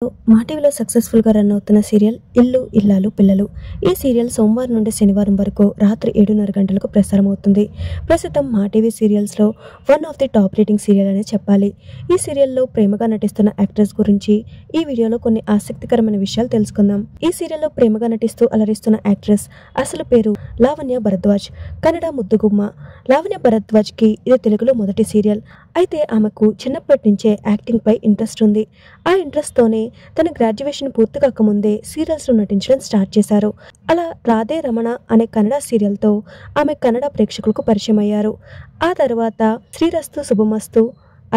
మా టీవీలో సక్సెస్ఫుల్గా రన్ అవుతున్న సీరియల్ ఇల్లు ఇల్లాలు పిల్లలు. ఈ సీరియల్ సోమవారం నుండి శనివారం వరకు రాత్రి 7:30 గంటలకు ప్రసారం అవుతుంది. ప్రస్తుతం మా టీవీ సీరియల్స్లో one of the top rating serial అనే చెప్పాలి. ఈ సీరియల్లో ప్రేమగా నటిస్తున్న యాక్ట్రెస్ గురించి ఈ వీడియోలో కొన్ని ఆసక్తికరమైన విషయాలు తెలుసుకుందాం. ఈ సీరియల్లో ప్రేమగా నటిస్తూ అలరిస్తున్న యాక్ట్రెస్ అసలు పేరు లావణ్య భరద్వాజ్, కన్నడ ముద్దుగుమ్మ. లావణ్య భరద్వాజ్కి ఇది తెలుగులో మొదటి సీరియల్. అయితే ఆమెకు చిన్నప్పటి నుంచే యాక్టింగ్ పై ఇంట్రెస్ట్ ఉంది. ఆ ఇంట్రెస్ట్తోనే తన గ్రాడ్యుయేషన్ పూర్తి కాకముందే సీరియల్స్లో నటించడం స్టార్ట్ చేశారు. అలా రాధే రమణ అనే కన్నడ సీరియల్తో ఆమె కన్నడ ప్రేక్షకులకు పరిచయం అయ్యారు. ఆ తర్వాత శ్రీరస్తు శుభమస్తు,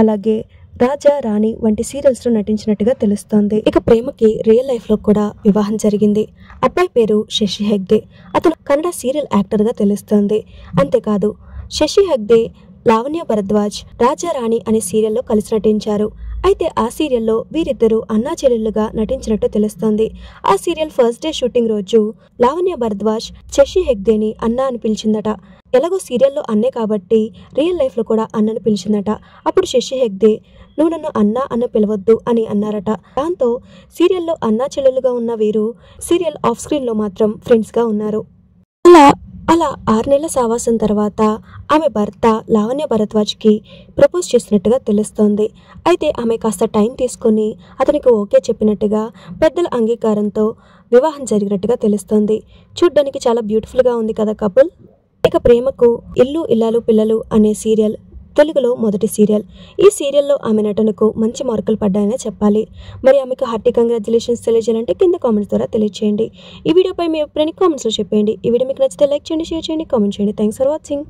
అలాగే రాజా రాణి వంటి సీరియల్స్లో నటించినట్టుగా తెలుస్తోంది. ఇక ప్రేమకి రియల్ లైఫ్లో కూడా వివాహం జరిగింది. అబ్బాయి పేరు శశి హెగ్డే. అతను కన్నడ సీరియల్ యాక్టర్గా తెలుస్తోంది. అంతేకాదు శశి హెగ్డే లావణ్య భరద్వాజ్ రాజా రాణి అనే సీరియల్లో కలిసి నటించారు. అయితే ఆ సీరియల్లో వీరిద్దరూ అన్నా చెల్లెళ్ళుగా నటించినట్టు తెలుస్తోంది. ఆ సీరియల్ ఫస్ట్ డే షూటింగ్ రోజు లావణ్య భరద్వాజ్ శశి హెగ్డేని అన్నా అని పిలిచిందట. ఎలాగో సీరియల్లో అన్నే కాబట్టి రియల్ లైఫ్లో కూడా అన్నను పిలిచిందట. అప్పుడు శశి హెగ్డే నువ్వు నన్ను అన్నా అన్న పిలవద్దు అని అన్నారట. దాంతో సీరియల్లో అన్నా చెల్లెలుగా ఉన్న వీరు సీరియల్ ఆఫ్ స్క్రీన్లో మాత్రం ఫ్రెండ్స్గా ఉన్నారు. అలా 6 నెలల సావాసం తర్వాత ఆమె భర్త లావణ్య భరద్వాజ్కి ప్రపోజ్ చేసినట్టుగా తెలుస్తోంది. అయితే ఆమె కాస్త టైం తీసుకొని అతనికి ఓకే చెప్పినట్టుగా పెద్దల అంగీకారంతో వివాహం జరిగినట్టుగా తెలుస్తోంది. చూడ్డానికి చాలా బ్యూటిఫుల్గా ఉంది కదా కపుల్. ఇక ప్రేమకు ఇల్లు ఇల్లాలు పిల్లలు అనే సీరియల్ తెలుగులో మొదటి సీరియల్. ఈ సీరియల్లో ఆమె నటనకు మంచి మార్కులు పడ్డాయనే చెప్పాలి. మరి ఆమెకు హార్టీ కంగ్రాచులేషన్స్ తెలియజేయాలంటే కింద కామెంట్స్ ద్వారా తెలియచేయండి. ఈ వీడియోపై మీ అభిప్రాయాన్ని కామెంట్స్లో చెప్పండి. ఈ వీడియో మీకు నచ్చితే లైక్ చేయండి, షేర్ చేయండి, కామెంట్ చేయండి. Thanks for watching.